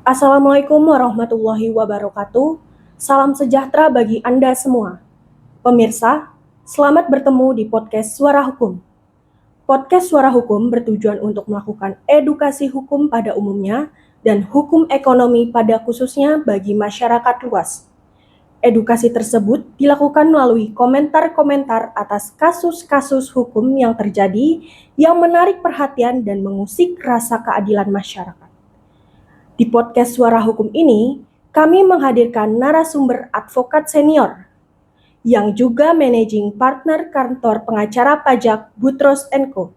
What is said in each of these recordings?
Assalamualaikum warahmatullahi wabarakatuh. Salam sejahtera bagi Anda semua. Pemirsa, selamat bertemu di podcast Suara Hukum. Podcast Suara Hukum bertujuan untuk melakukan edukasi hukum pada umumnya dan hukum ekonomi pada khususnya bagi masyarakat luas. Edukasi tersebut dilakukan melalui komentar-komentar atas kasus-kasus hukum yang terjadi yang menarik perhatian dan mengusik rasa keadilan masyarakat. Di podcast Suara Hukum ini, kami menghadirkan narasumber advokat senior yang juga managing partner kantor pengacara pajak Butros & Co,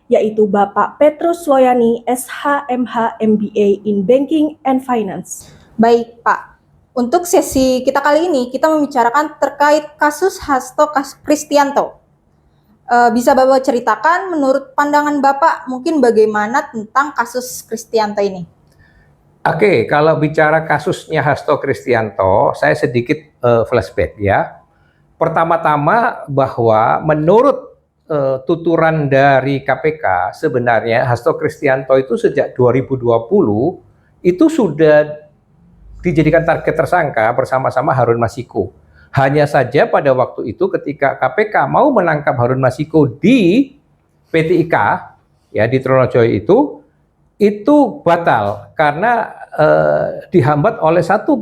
yaitu Bapak Petrus Loyani, SHMH MBA in Banking and Finance. Baik, Pak. Untuk sesi kita kali ini, kita membicarakan terkait kasus Hasto Kristianto. Bisa Bapak ceritakan menurut pandangan Bapak mungkin bagaimana tentang kasus Kristianto ini? Oke, kalau bicara kasusnya Hasto Kristianto, saya sedikit flashback ya. Pertama-tama bahwa menurut tuturan dari KPK, sebenarnya Hasto Kristianto itu sejak 2020 itu sudah dijadikan target tersangka bersama-sama Harun Masiku. Hanya saja pada waktu itu ketika KPK mau menangkap Harun Masiku di PT IKA, ya di Tronojoyo itu batal karena dihambat oleh satu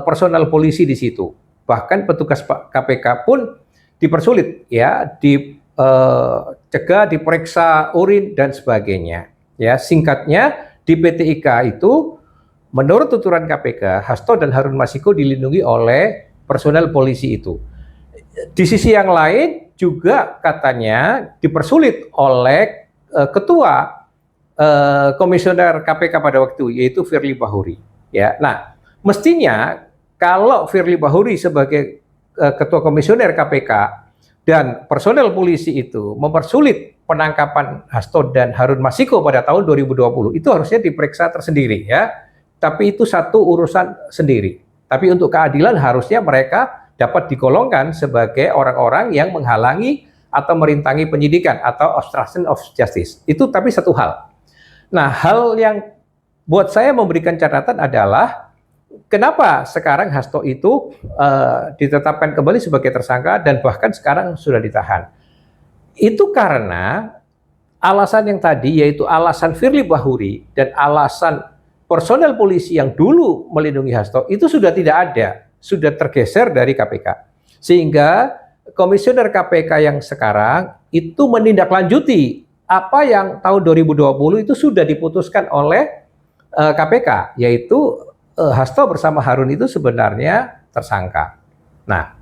personel polisi di situ. Bahkan petugas KPK pun dipersulit, ya, dicegah, diperiksa urin dan sebagainya. Ya, singkatnya di PT IKA itu menurut tuturan KPK, Hasto dan Harun Masiku dilindungi oleh personel polisi itu. Di sisi yang lain juga katanya dipersulit oleh ketua komisioner KPK pada waktu, yaitu Firly Bahuri. Ya, nah mestinya kalau Firly Bahuri sebagai ketua komisioner KPK dan personel polisi itu mempersulit penangkapan Hasto dan Harun Masiku pada tahun 2020, itu harusnya diperiksa tersendiri ya. Tapi itu satu urusan sendiri. Tapi untuk keadilan harusnya mereka dapat digolongkan sebagai orang-orang yang menghalangi atau merintangi penyidikan atau obstruction of justice. Itu tapi satu hal. Nah, hal yang buat saya memberikan catatan adalah kenapa sekarang Hasto itu ditetapkan kembali sebagai tersangka dan bahkan sekarang sudah ditahan. Itu karena alasan yang tadi, yaitu alasan Firly Bahuri dan alasan personel polisi yang dulu melindungi Hasto itu sudah tidak ada, sudah tergeser dari KPK. Sehingga komisioner KPK yang sekarang itu menindaklanjuti apa yang tahun 2020 itu sudah diputuskan oleh KPK, yaitu Hasto bersama Harun itu sebenarnya tersangka. Nah,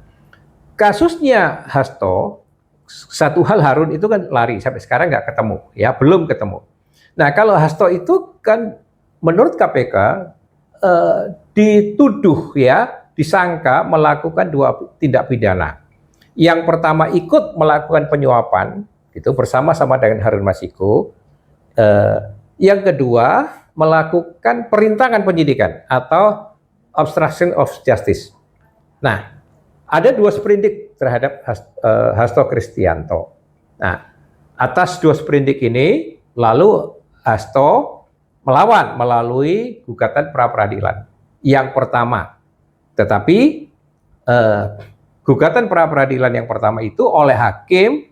kasusnya Hasto, satu hal Harun itu kan lari sampai sekarang nggak ketemu, ya belum ketemu. Nah, kalau Hasto itu kan menurut KPK dituduh, ya, disangka melakukan dua tindak pidana. Yang pertama ikut melakukan penyuapan, itu bersama-sama dengan Harun Masiku. Yang kedua melakukan perintangan penyidikan atau obstruction of justice. Nah, ada dua sprindik terhadap Hasto Kristianto. Nah, atas dua sprindik ini lalu Hasto melawan melalui gugatan pra-peradilan yang pertama. Tetapi gugatan pra-peradilan yang pertama itu oleh hakim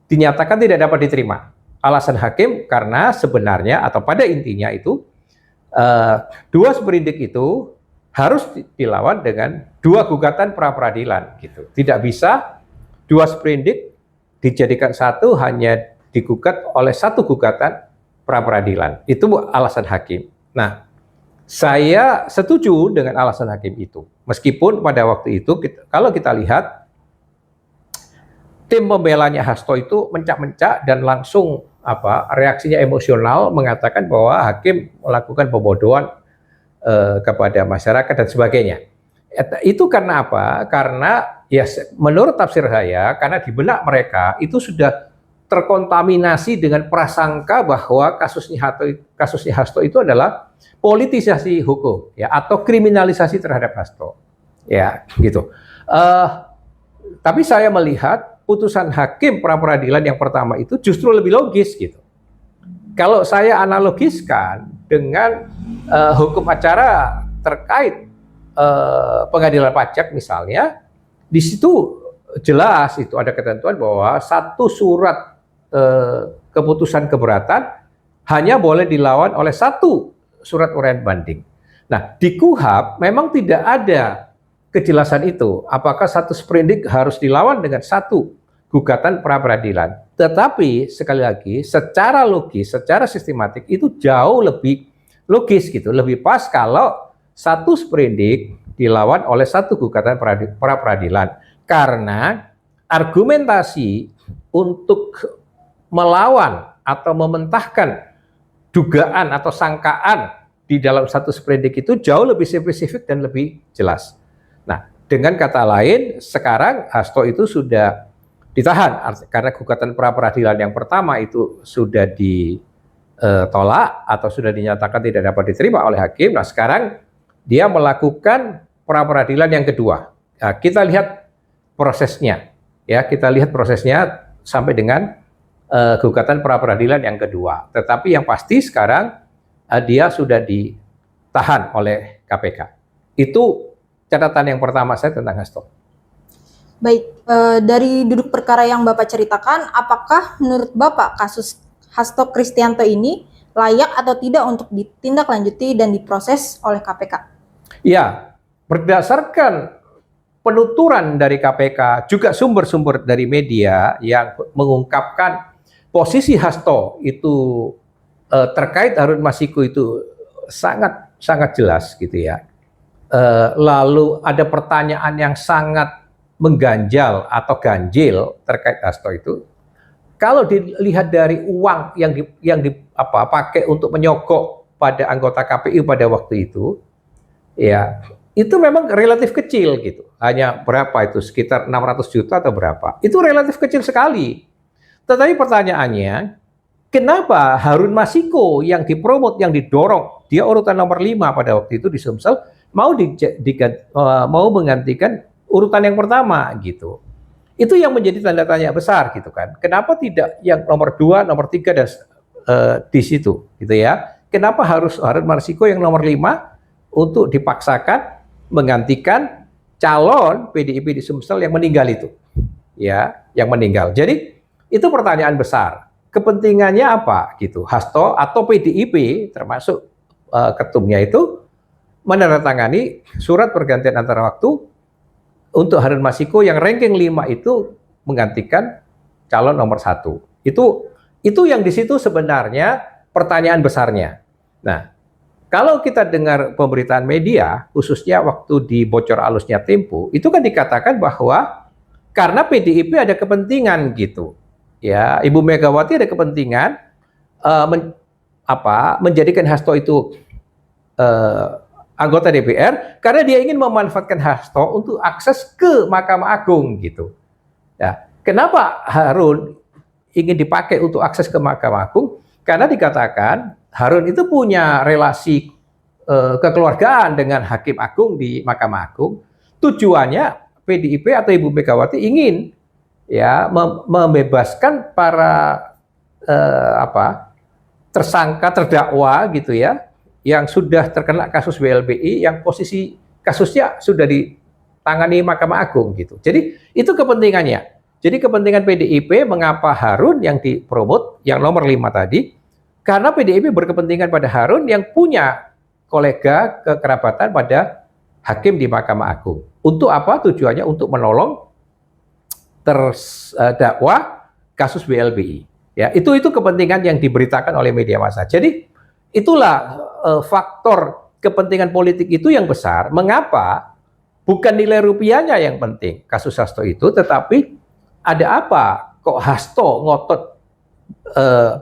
dinyatakan tidak dapat diterima. Alasan hakim karena sebenarnya atau pada intinya itu dua sprindik itu harus dilawan dengan dua gugatan pra-peradilan gitu. Tidak bisa dua sprindik dijadikan satu hanya digugat oleh satu gugatan pra-peradilan. Itu alasan hakim. Nah, saya setuju dengan alasan hakim itu. Meskipun pada waktu itu kalau kita lihat tim pembelanya Hasto itu mencak-mencak dan langsung reaksinya emosional mengatakan bahwa hakim melakukan pembodohan kepada masyarakat dan sebagainya. Itu karena apa? Karena ya menurut tafsir saya karena di benak mereka itu sudah terkontaminasi dengan prasangka bahwa kasusnya Hasto itu adalah politisasi hukum, ya, atau kriminalisasi terhadap Hasto, ya, gitu. Tapi saya melihat putusan hakim pra-peradilan yang pertama itu justru lebih logis, gitu. Kalau saya analogiskan, dengan hukum acara terkait pengadilan pajak misalnya, di situ jelas itu ada ketentuan bahwa satu surat keputusan keberatan hanya boleh dilawan oleh satu surat uraian banding. Nah, di KUHP memang tidak ada kejelasan itu. Apakah satu sprindik harus dilawan dengan satu gugatan pra peradilan? Tetapi sekali lagi, secara logis, secara sistematik itu jauh lebih logis gitu, lebih pas kalau satu sprindik dilawan oleh satu gugatan pra peradilan. Karena argumentasi untuk melawan atau mementahkan dugaan atau sangkaan di dalam satu sprindik itu jauh lebih spesifik dan lebih jelas. Nah, dengan kata lain, sekarang hasto itu sudah ditahan karena gugatan pra peradilan yang pertama itu sudah ditolak atau sudah dinyatakan tidak dapat diterima oleh hakim. Nah, sekarang dia melakukan pra peradilan yang kedua. Nah, kita lihat prosesnya, ya, kita lihat prosesnya sampai dengan gugatan pra peradilan yang kedua. Tetapi yang pasti sekarang dia sudah ditahan oleh KPK. Itu catatan yang pertama saya tentang hasto. Baik, dari duduk perkara yang Bapak ceritakan, apakah menurut Bapak kasus Hasto Kristianto ini layak atau tidak untuk ditindaklanjuti dan diproses oleh KPK? Ya, berdasarkan penuturan dari KPK, juga sumber-sumber dari media yang mengungkapkan posisi Hasto itu terkait Harun Masiku itu sangat jelas gitu ya. Lalu ada pertanyaan yang sangat mengganjal atau ganjil terkait hasto itu. Kalau dilihat dari uang yang dipakai untuk menyogok pada anggota KPU pada waktu itu, ya itu memang relatif kecil gitu. Hanya berapa itu, sekitar 600 juta atau berapa? Itu relatif kecil sekali. Tetapi pertanyaannya, kenapa Harun Masiku yang dipromot, yang didorong, dia urutan nomor 5 pada waktu itu di Sumsel, mau menggantikan urutan yang pertama gitu. Itu yang menjadi tanda tanya besar gitu kan. Kenapa tidak yang nomor 2, nomor 3 dan di situ gitu ya. Kenapa harus Harun Masiku yang nomor 5 untuk dipaksakan menggantikan calon PDIP di Sumsel yang meninggal itu. Ya, yang meninggal. Jadi itu pertanyaan besar. Kepentingannya apa gitu? Hasto atau PDIP termasuk ketumnya itu menandatangani surat pergantian antara waktu untuk Harun Masiku yang ranking 5 itu menggantikan calon nomor 1. Itu yang di situ sebenarnya pertanyaan besarnya. Nah, kalau kita dengar pemberitaan media, khususnya waktu di bocor alusnya Tempo, itu kan dikatakan bahwa karena PDIP ada kepentingan gitu. Ya, Ibu Megawati ada kepentingan menjadikan Hasto itu anggota DPR karena dia ingin memanfaatkan Hasto untuk akses ke Mahkamah Agung gitu. Ya, kenapa Harun ingin dipakai untuk akses ke Mahkamah Agung? Karena dikatakan Harun itu punya relasi kekeluargaan dengan Hakim Agung di Mahkamah Agung. Tujuannya PDIP atau Ibu Megawati ingin ya membebaskan para tersangka terdakwa gitu ya, yang sudah terkena kasus WLBI yang posisi kasusnya sudah ditangani Mahkamah Agung gitu. Jadi itu kepentingannya. Jadi kepentingan PDIP mengapa Harun yang dipromot yang nomor 5 tadi, karena PDIP berkepentingan pada Harun yang punya kolega kekerabatan pada hakim di Mahkamah Agung. Untuk apa? Tujuannya untuk menolong terdakwa kasus WLBI. Ya, itu kepentingan yang diberitakan oleh media massa. Jadi itulah faktor kepentingan politik itu yang besar. Mengapa bukan nilai rupiahnya yang penting kasus Hasto itu, tetapi ada apa kok Hasto ngotot,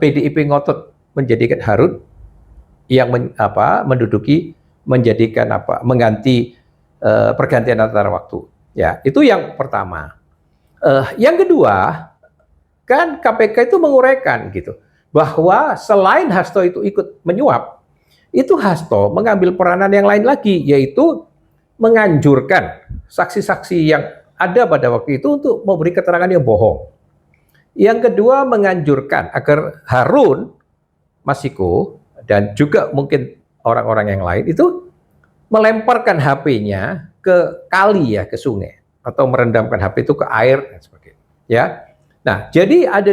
PDIP ngotot menjadikan Harun yang mengganti pergantian antara waktu. Ya, itu yang pertama. Yang kedua, kan KPK itu menguraikan gitu bahwa selain Hasto itu ikut menyuap, itu Hasto mengambil peranan yang lain lagi, yaitu menganjurkan saksi-saksi yang ada pada waktu itu untuk memberi keterangan yang bohong. Yang kedua, menganjurkan agar Harun Masiku dan juga mungkin orang-orang yang lain itu melemparkan HP-nya ke kali ya, ke sungai, atau merendamkan HP itu ke air dan sebagainya. Ya, nah jadi ada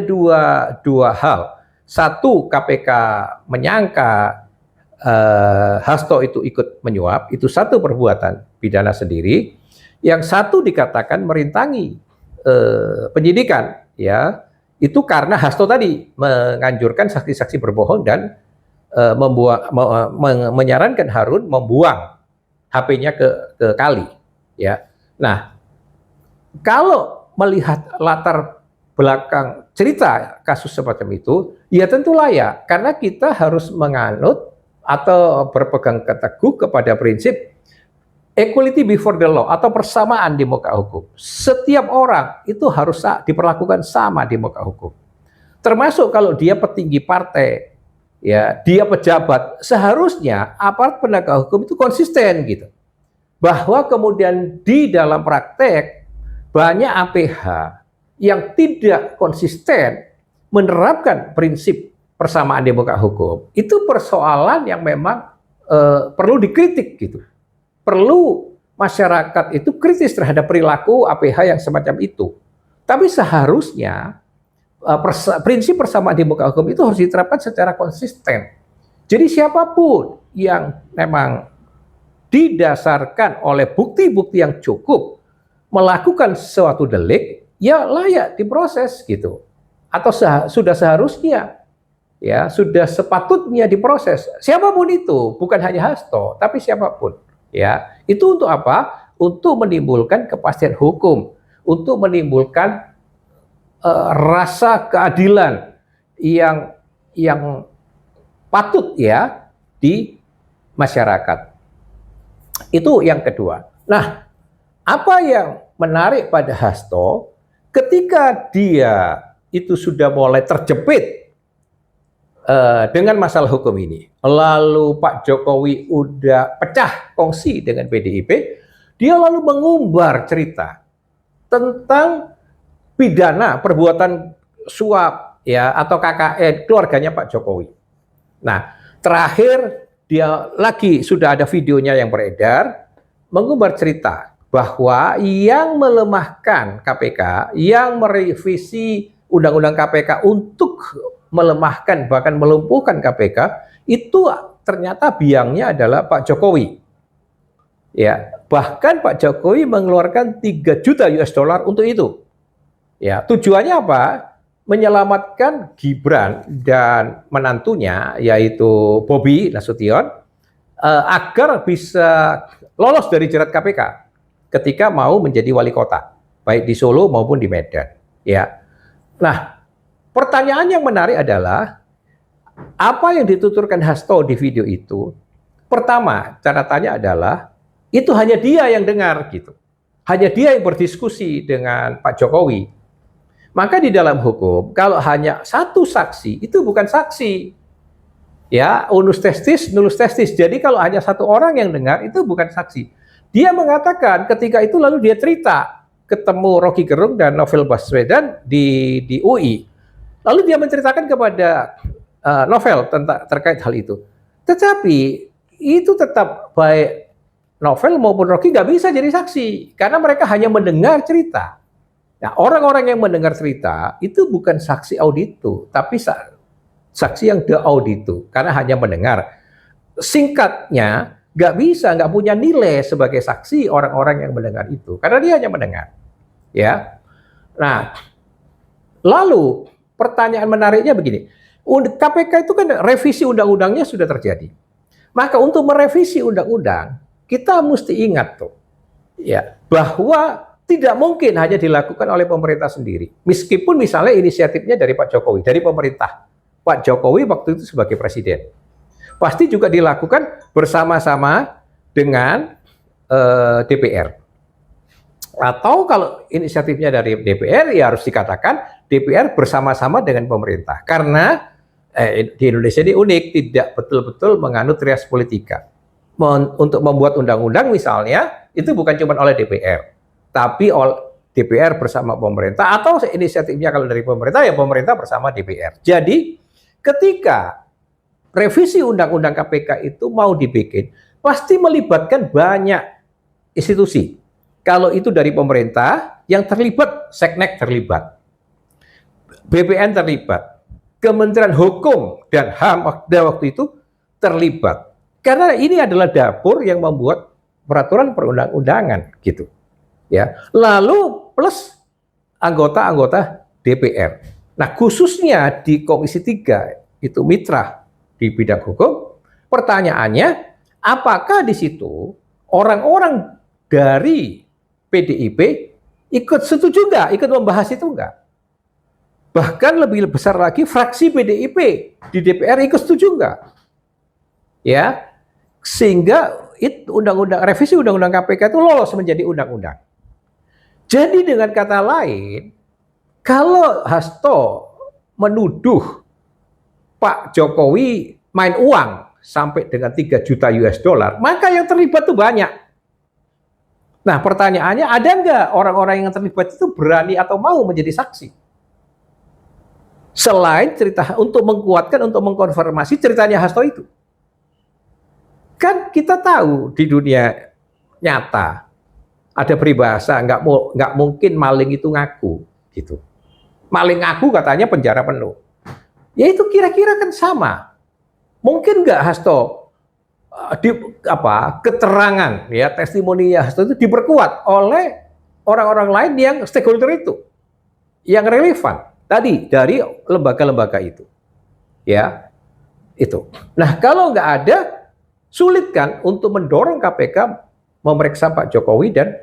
dua hal. Satu, KPK menyangka Hasto itu ikut menyuap, itu satu perbuatan pidana sendiri. Yang satu dikatakan merintangi penyidikan, ya, itu karena Hasto tadi menganjurkan saksi-saksi berbohong dan menyarankan Harun membuang HP-nya ke kali, ya. Nah, kalau melihat latar belakang cerita kasus semacam itu, ya tentu layak, karena kita harus menganut atau berpegang teguh kepada prinsip equality before the law atau persamaan di muka hukum. Setiap orang itu harus diperlakukan sama di muka hukum. Termasuk kalau dia petinggi partai, ya, dia pejabat, seharusnya aparat penegak hukum itu konsisten gitu. Bahwa kemudian di dalam praktek banyak APH yang tidak konsisten menerapkan prinsip persamaan di muka hukum, itu persoalan yang memang perlu dikritik gitu. Perlu masyarakat itu kritis terhadap perilaku APH yang semacam itu. Tapi seharusnya prinsip persamaan di muka hukum itu harus diterapkan secara konsisten. Jadi siapapun yang memang didasarkan oleh bukti-bukti yang cukup melakukan suatu delik, ya layak diproses gitu. Atau sudah seharusnya, ya sudah sepatutnya diproses. Siapapun itu, bukan hanya Hasto, tapi siapapun. Ya, itu untuk apa? Untuk menimbulkan kepastian hukum, untuk menimbulkan rasa keadilan yang patut ya di masyarakat. Itu yang kedua. Nah, apa yang menarik pada Hasto ketika dia itu sudah mulai terjepit dengan masalah hukum ini. Lalu Pak Jokowi udah pecah kongsi dengan PDIP, dia lalu mengumbar cerita tentang pidana perbuatan suap ya atau KKN keluarganya Pak Jokowi. Nah, terakhir dia lagi sudah ada videonya yang beredar mengumbar cerita bahwa yang melemahkan KPK, yang merevisi undang-undang KPK untuk melemahkan bahkan melumpuhkan KPK itu ternyata biangnya adalah Pak Jokowi. Ya, bahkan Pak Jokowi mengeluarkan 3 juta US dollar untuk itu. Ya, tujuannya apa? Menyelamatkan Gibran dan menantunya yaitu Bobi Nasution agar bisa lolos dari jerat KPK ketika mau menjadi wali kota, baik di Solo maupun di Medan. Ya. Nah, pertanyaan yang menarik adalah apa yang dituturkan Hasto di video itu. Pertama, catatannya adalah itu hanya dia yang dengar gitu. Hanya dia yang berdiskusi dengan Pak Jokowi. Maka di dalam hukum, kalau hanya satu saksi, itu bukan saksi. Ya, unus testis, nullus testis. Jadi kalau hanya satu orang yang dengar, itu bukan saksi. Dia mengatakan ketika itu lalu dia cerita ketemu Rocky Gerung dan Novel Baswedan di UI. Lalu dia menceritakan kepada Novel terkait hal itu. Tetapi itu tetap baik Novel maupun Rocky nggak bisa jadi saksi karena mereka hanya mendengar cerita. Nah, orang-orang yang mendengar cerita itu bukan saksi auditu, tapi saksi yang de auditu karena hanya mendengar. Singkatnya, nggak punya nilai sebagai saksi orang-orang yang mendengar itu karena dia hanya mendengar. Ya, nah, lalu pertanyaan menariknya begini, KPK itu kan revisi undang-undangnya sudah terjadi. Maka untuk merevisi undang-undang kita mesti ingat tuh, ya, bahwa tidak mungkin hanya dilakukan oleh pemerintah sendiri. Meskipun misalnya inisiatifnya dari Pak Jokowi, dari pemerintah, Pak Jokowi waktu itu sebagai presiden, pasti juga dilakukan bersama-sama dengan DPR. Atau kalau inisiatifnya dari DPR, ya harus dikatakan DPR bersama-sama dengan pemerintah. Karena di Indonesia ini unik, tidak betul-betul menganut rias politika. Untuk membuat undang-undang misalnya, itu bukan cuma oleh DPR, tapi oleh DPR bersama pemerintah, atau inisiatifnya kalau dari pemerintah, ya pemerintah bersama DPR. Jadi, ketika revisi undang-undang KPK itu mau dibikin, pasti melibatkan banyak institusi. Kalau itu dari pemerintah, yang terlibat, Seknek terlibat, BPN terlibat, Kementerian Hukum dan HAM waktu itu terlibat. Karena ini adalah dapur yang membuat peraturan perundang-undangan gitu. Ya. Lalu plus anggota-anggota DPR. Nah, khususnya di Komisi 3 itu mitra di bidang hukum. Pertanyaannya, apakah di situ orang-orang dari PDIP ikut setuju nggak, ikut membahas itu nggak? Bahkan lebih besar lagi, fraksi PDIP di DPR ikut setuju nggak? Ya, sehingga revisi undang-undang KPK itu lolos menjadi undang-undang. Jadi dengan kata lain, kalau Hasto menuduh Pak Jokowi main uang sampai dengan 3 juta US dollar, maka yang terlibat itu banyak. Nah, pertanyaannya, ada nggak orang-orang yang terlibat itu berani atau mau menjadi saksi? Selain cerita untuk menguatkan, untuk mengkonfirmasi ceritanya Hasto itu. Kan kita tahu di dunia nyata ada peribahasa nggak mungkin maling itu ngaku gitu. Maling ngaku katanya penjara penuh. Ya itu kira-kira kan sama. Mungkin nggak Hasto keterangan ya testimoninya Hasto itu diperkuat oleh orang-orang lain yang stakeholder itu, yang relevan tadi dari lembaga-lembaga itu, ya itu. Nah kalau nggak ada, sulit kan untuk mendorong KPK memeriksa Pak Jokowi dan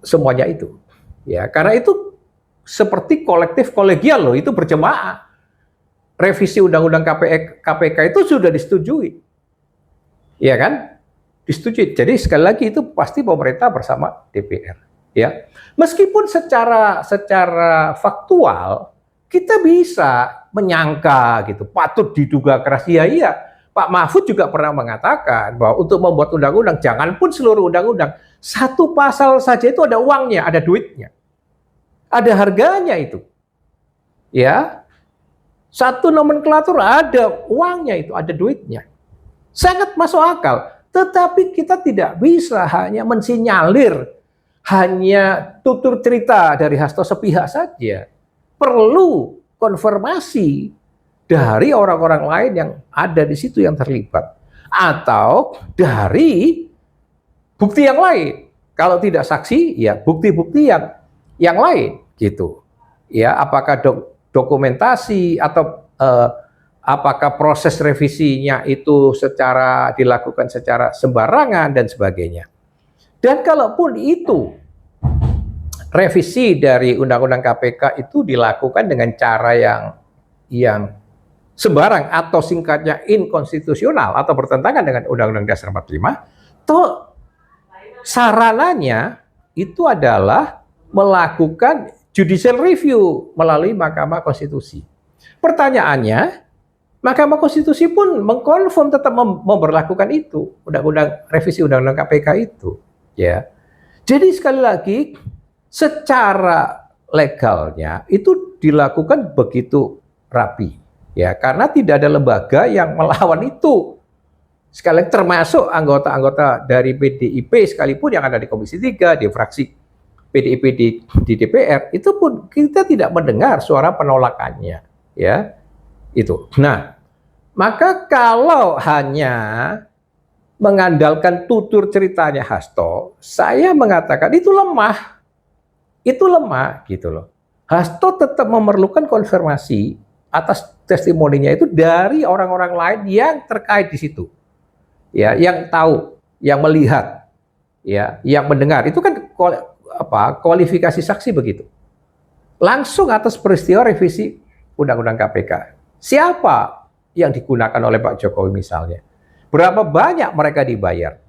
semuanya itu, ya karena itu seperti kolektif kolegial loh, itu berjemaah. Revisi undang-undang KPK itu sudah disetujui, ya kan? Disetujui. Jadi sekali lagi itu pasti pemerintah bersama DPR, ya. Meskipun secara faktual kita bisa menyangka gitu, patut diduga keras, iya. Pak Mahfud juga pernah mengatakan bahwa untuk membuat undang-undang, jangan pun seluruh undang-undang, satu pasal saja itu ada uangnya, ada duitnya, ada harganya itu, ya. Satu nomenklatur ada uangnya itu, ada duitnya. Sangat masuk akal. Tetapi kita tidak bisa hanya mensinyalir, hanya tutur cerita dari Hasto sepihak saja. Perlu konfirmasi dari orang-orang lain yang ada di situ yang terlibat. Atau dari bukti yang lain. Kalau tidak saksi, ya bukti-bukti yang lain gitu. Ya, apakah dokumentasi atau apakah proses revisinya itu dilakukan secara sembarangan dan sebagainya. Dan kalaupun itu revisi dari Undang-Undang KPK itu dilakukan dengan cara yang sembarang atau singkatnya inkonstitusional atau bertentangan dengan Undang-Undang Dasar 45, toh sarananya itu adalah melakukan judicial review melalui Mahkamah Konstitusi. Pertanyaannya, Mahkamah Konstitusi pun mengkonfirm tetap memberlakukan itu, revisi Undang-Undang KPK itu, ya. Jadi sekali lagi, secara legalnya itu dilakukan begitu rapi, ya, karena tidak ada lembaga yang melawan itu. Sekali termasuk anggota-anggota dari PDIP sekalipun yang ada di Komisi 3, di fraksi PDIP di DPR, itu pun kita tidak mendengar suara penolakannya, ya itu. Nah, maka kalau hanya mengandalkan tutur ceritanya Hasto, saya mengatakan itu lemah gitu loh. Hasto tetap memerlukan konfirmasi atas testimoninya itu dari orang-orang lain yang terkait di situ, ya, yang tahu, yang melihat, ya, yang mendengar. Itu kan kualifikasi saksi begitu. Langsung atas peristiwa revisi Undang-Undang KPK. Siapa yang digunakan oleh Pak Jokowi misalnya? Berapa banyak mereka dibayar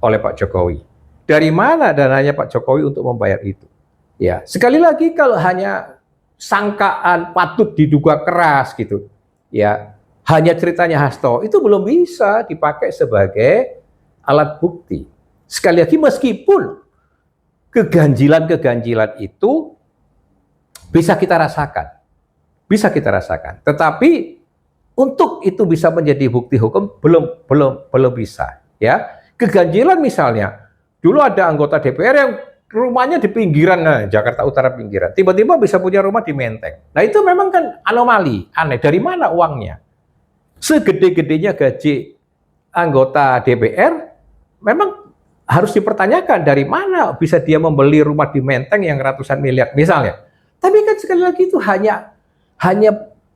oleh Pak Jokowi? Dari mana dananya Pak Jokowi untuk membayar itu? Ya, sekali lagi kalau hanya sangkaan patut diduga keras gitu, ya, hanya ceritanya Hasto, itu belum bisa dipakai sebagai alat bukti. Sekali lagi meskipun keganjilan itu bisa kita rasakan. Tetapi untuk itu bisa menjadi bukti hukum belum bisa, ya. Keganjilan misalnya, dulu ada anggota DPR yang rumahnya di pinggiran, Jakarta Utara pinggiran, tiba-tiba bisa punya rumah di Menteng. Nah itu memang kan anomali, aneh. Dari mana uangnya? Segede-gedenya gaji anggota DPR, memang harus dipertanyakan dari mana bisa dia membeli rumah di Menteng yang ratusan miliar misalnya. Tapi kan sekali lagi itu hanya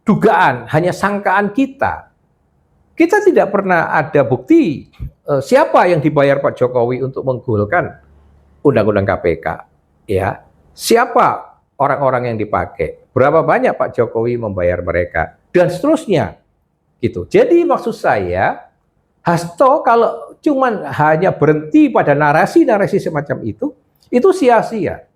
dugaan, hanya sangkaan kita. Kita tidak pernah ada bukti siapa yang dibayar Pak Jokowi untuk menggolkan undang-undang KPK, ya. Siapa orang-orang yang dipakai? Berapa banyak Pak Jokowi membayar mereka dan seterusnya. Gitu. Jadi maksud saya, Hasto kalau cuman hanya berhenti pada narasi-narasi semacam itu sia-sia.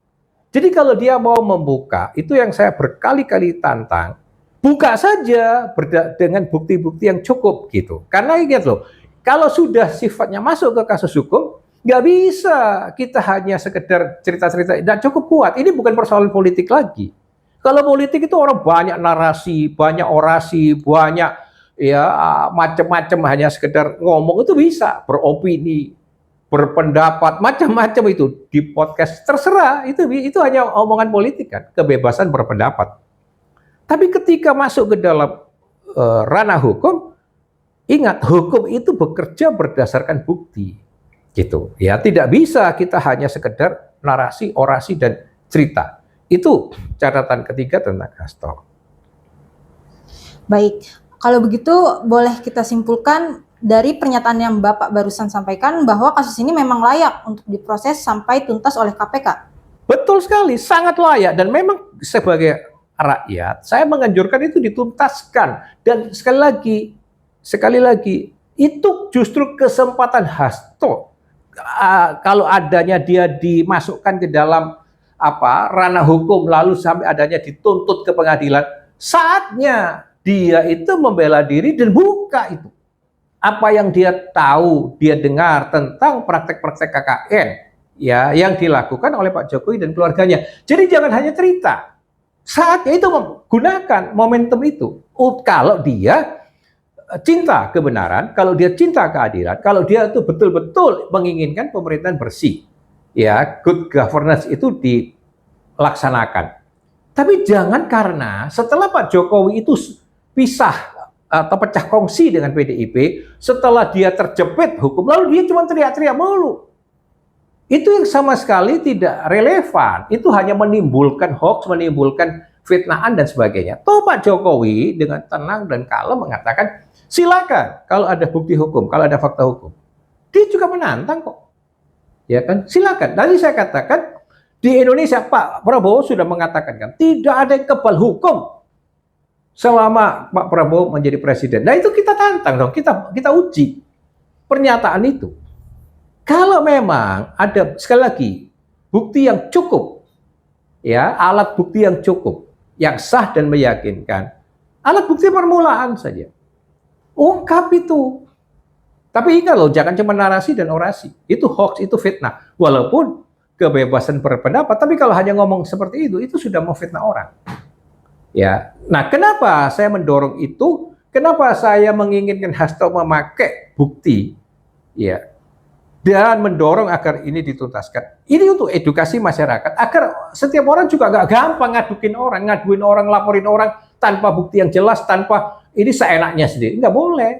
Jadi kalau dia mau membuka, itu yang saya berkali-kali tantang, buka saja dengan bukti-bukti yang cukup gitu. Karena ingat loh, kalau sudah sifatnya masuk ke kasus hukum, nggak bisa kita hanya sekedar cerita-cerita, nggak cukup kuat. Ini bukan persoalan politik lagi. Kalau politik itu orang banyak narasi, banyak orasi, banyak ya macam-macam, hanya sekedar ngomong itu bisa, beropini, berpendapat, macam-macam itu di podcast terserah, itu hanya omongan politik kan, kebebasan berpendapat. Tapi ketika masuk ke dalam ranah hukum, ingat hukum itu bekerja berdasarkan bukti, gitu. Ya tidak bisa kita hanya sekedar narasi, orasi dan cerita. Itu catatan ketiga tentang Hasto. Baik, kalau begitu boleh kita simpulkan dari pernyataan yang Bapak barusan sampaikan bahwa kasus ini memang layak untuk diproses sampai tuntas oleh KPK. Betul sekali, sangat layak, dan memang sebagai rakyat saya menganjurkan itu dituntaskan. Dan sekali lagi itu justru kesempatan Hasto. Kalau adanya dia dimasukkan ke dalam ranah hukum lalu sampai adanya dituntut ke pengadilan, saatnya dia itu membela diri dan buka itu. Apa yang dia tahu, dia dengar tentang praktek-praktek KKN ya yang dilakukan oleh Pak Jokowi dan keluarganya. Jadi jangan hanya cerita. Saatnya itu menggunakan momentum itu. Kalau dia cinta kebenaran, kalau dia cinta keadilan, kalau dia itu betul-betul menginginkan pemerintahan bersih, ya good governance itu dilaksanakan. Tapi jangan karena setelah Pak Jokowi itu pisah atau pecah kongsi dengan PDIP, setelah dia terjepit hukum, lalu dia cuma teriak-teriak mulu. Itu yang sama sekali tidak relevan. Itu hanya menimbulkan hoax, menimbulkan fitnahan dan sebagainya. Toh Pak Jokowi dengan tenang dan kalem mengatakan, silakan kalau ada bukti hukum, kalau ada fakta hukum. Dia juga menantang kok. Ya kan? Silakan. Tadi saya katakan di Indonesia Pak Prabowo sudah mengatakan kan, tidak ada yang kebal hukum selama Pak Prabowo menjadi presiden. Nah itu kita tantang dong, kita uji pernyataan itu. Kalau memang ada, sekali lagi, bukti yang cukup, ya alat bukti yang cukup, yang sah dan meyakinkan, alat bukti permulaan saja, ungkap itu. Tapi ingat loh, jangan cuma narasi dan orasi, itu hoax, itu fitnah. Walaupun kebebasan berpendapat, tapi kalau hanya ngomong seperti itu sudah memfitnah orang. Ya, nah kenapa saya mendorong itu? Kenapa saya menginginkan Hasto memakai bukti, ya, dan mendorong agar ini dituntaskan? Ini untuk edukasi masyarakat, agar setiap orang juga nggak gampang ngaduin orang, laporin orang tanpa bukti yang jelas, tanpa ini seenaknya sendiri, nggak boleh,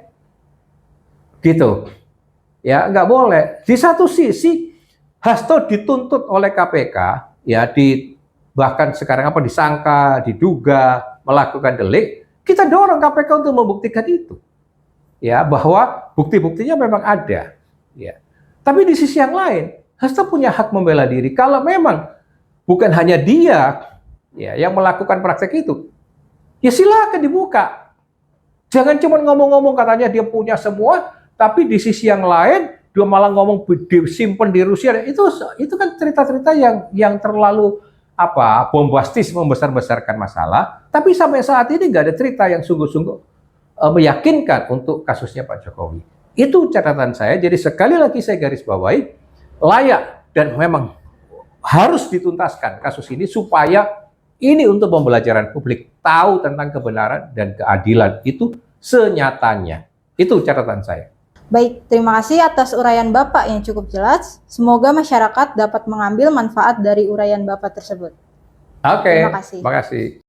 gitu. Ya, nggak boleh. Di satu sisi Hasto dituntut oleh KPK, ya bahkan sekarang disangka, diduga melakukan delik, kita dorong KPK untuk membuktikan itu, ya bahwa bukti-buktinya memang ada, ya. Tapi di sisi yang lain, Hasto punya hak membela diri. Kalau memang bukan hanya dia, ya yang melakukan praktek itu, ya silakan dibuka. Jangan cuma ngomong-ngomong katanya dia punya semua, tapi di sisi yang lain dia malah ngomong disimpan di Rusia. Itu kan cerita-cerita yang terlalu bombastis, membesar-besarkan masalah, tapi sampai saat ini nggak ada cerita yang sungguh-sungguh meyakinkan untuk kasusnya Pak Jokowi. Itu catatan saya. Jadi sekali lagi saya garis bawahi, layak dan memang harus dituntaskan kasus ini supaya ini untuk pembelajaran publik, tahu tentang kebenaran dan keadilan itu senyatanya. Itu catatan saya. Baik, terima kasih atas uraian Bapak yang cukup jelas. Semoga masyarakat dapat mengambil manfaat dari uraian Bapak tersebut. Oke, Terima kasih. terima kasih.